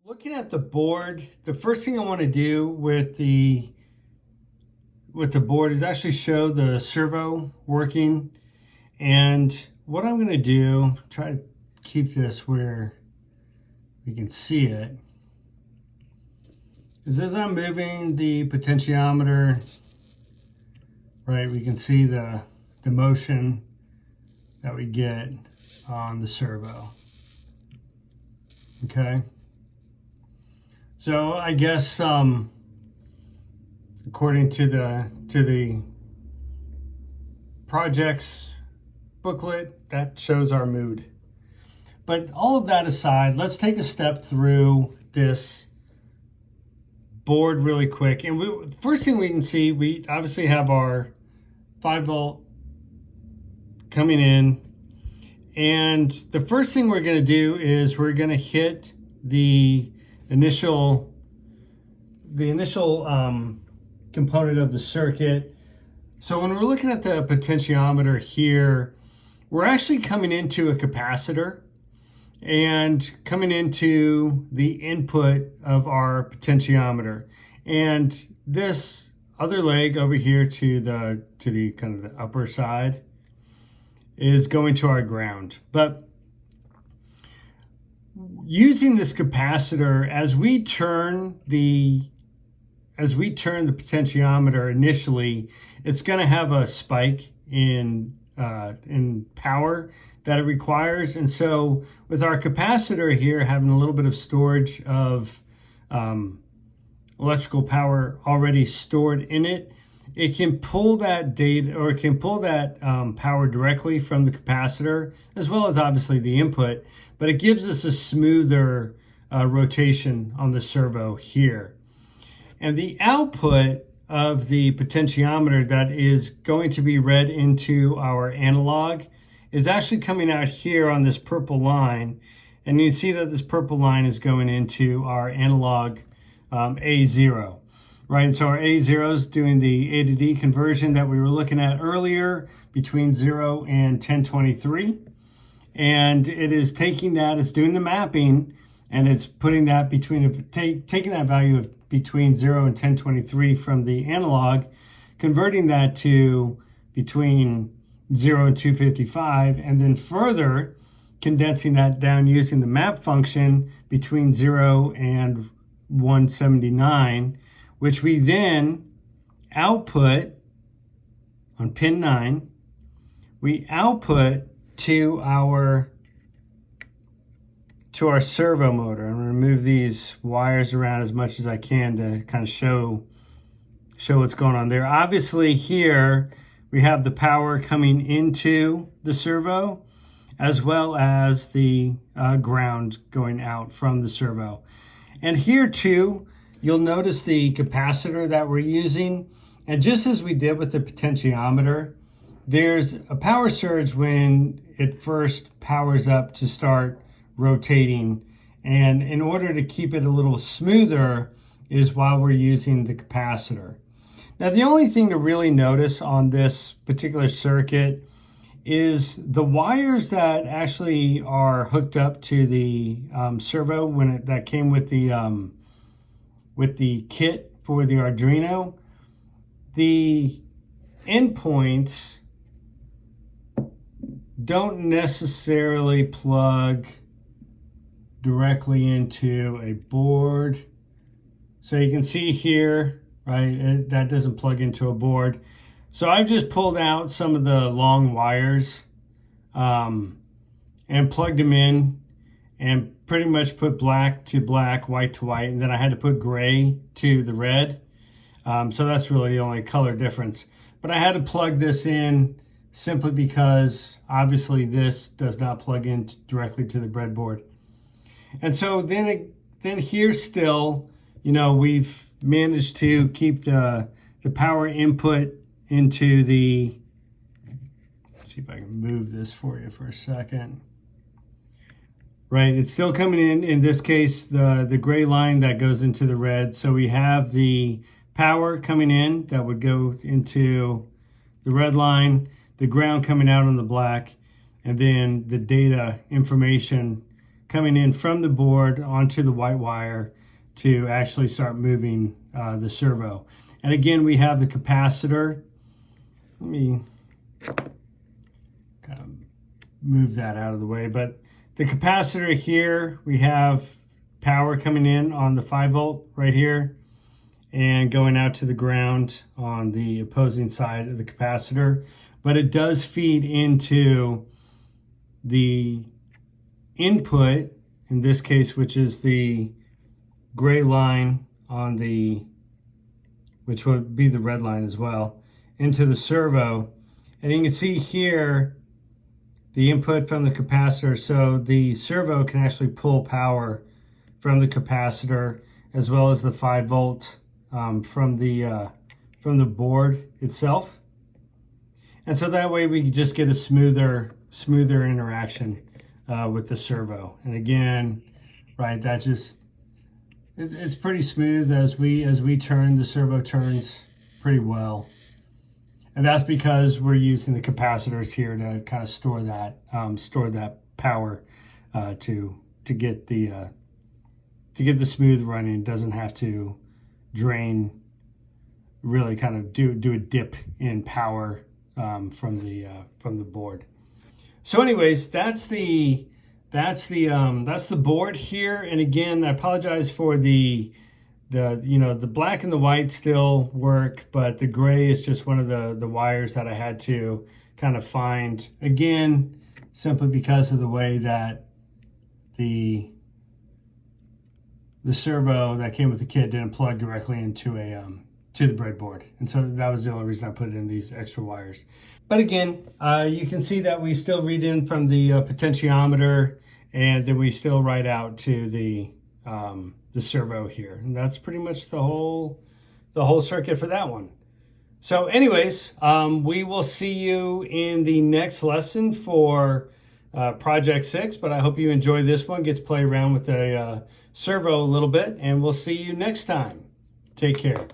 Looking at the board, the first thing I want to do with the board is actually show the servo working. And what I'm going to do, try to keep this where we can see it, is as I'm moving the potentiometer, right, we can see the motion that we get on the servo. Okay. So I guess according to the project's booklet, that shows our mood. But all of that aside, let's take a step through this board really quick. And first thing we can see, we obviously have our 5-volt coming in. And the first thing we're going to do is we're going to hit the initial component of the circuit. So when we're looking at the potentiometer here, we're actually coming into a capacitor and coming into the input of our potentiometer. And this other leg over here to the kind of the upper side is going to our ground. But using this capacitor, as we turn the potentiometer initially, it's going to have a spike in power that it requires. And so with our capacitor here having a little bit of storage of electrical power already stored in it, it can pull that data, or it can pull that power directly from the capacitor, as well as obviously the input, but it gives us a smoother rotation on the servo here. And the output of the potentiometer that is going to be read into our analog is actually coming out here on this purple line. And you see that this purple line is going into our analog A0. Right, and so our A0 is doing the A to D conversion that we were looking at earlier between 0 and 1023. And it is taking that, it's doing the mapping, and it's putting that taking that value of between 0 and 1023 from the analog, converting that to between 0 and 255, and then further condensing that down using the map function between 0 and 179, which we then output on pin 9. We output to our servo motor. I'm going to move these wires around as much as I can to kind of show what's going on there. Obviously here we have the power coming into the servo, as well as the ground going out from the servo. And here too, you'll notice the capacitor that we're using. And just as we did with the potentiometer, there's a power surge when it first powers up to start rotating. And in order to keep it a little smoother is while we're using the capacitor. Now, the only thing to really notice on this particular circuit is the wires that actually are hooked up to the servo that came with the kit for the Arduino. The endpoints don't necessarily plug directly into a board. So you can see here, right, that doesn't plug into a board. So I've just pulled out some of the long wires and plugged them in and pretty much put black to black, white to white, and then I had to put gray to the red. So that's really the only color difference. But I had to plug this in simply because obviously this does not plug in directly to the breadboard. And so then here still, we've managed to keep the power input into the, let's see if I can move this for you for a second. Right, it's still coming in this case, the gray line that goes into the red. So we have the power coming in that would go into the red line, the ground coming out on the black, and then the data information coming in from the board onto the white wire to actually start moving the servo. And again, we have the capacitor. Let me kind of move that out of the way. But the capacitor here, we have power coming in on the 5-volt right here and going out to the ground on the opposing side of the capacitor. But it does feed into the input, in this case, which is the gray line on the, which would be the red line as well, into the servo. And you can see here the input from the capacitor. So the servo can actually pull power from the capacitor as well as the 5-volt from the board itself. And so that way we can just get a smoother interaction with the servo. And again, right, that just, it's pretty smooth as we turn. The servo turns pretty well. And that's because we're using the capacitors here to kind of store that power to get the smooth running. It doesn't have to drain, really kind of do a dip in power from the board. So anyways, that's the board here. And again, I apologize for the black and the white still work, but the gray is just one of the wires that I had to kind of find, again, simply because of the way that the servo that came with the kit didn't plug directly into to the breadboard. And so that was the only reason I put in these extra wires. But again, you can see that we still read in from the potentiometer, and then we still write out to the servo here. And that's pretty much the whole circuit for that one. So anyways, we will see you in the next lesson for Project 6, but I hope you enjoy this one. Get to play around with the servo a little bit, and we'll see you next time. Take care.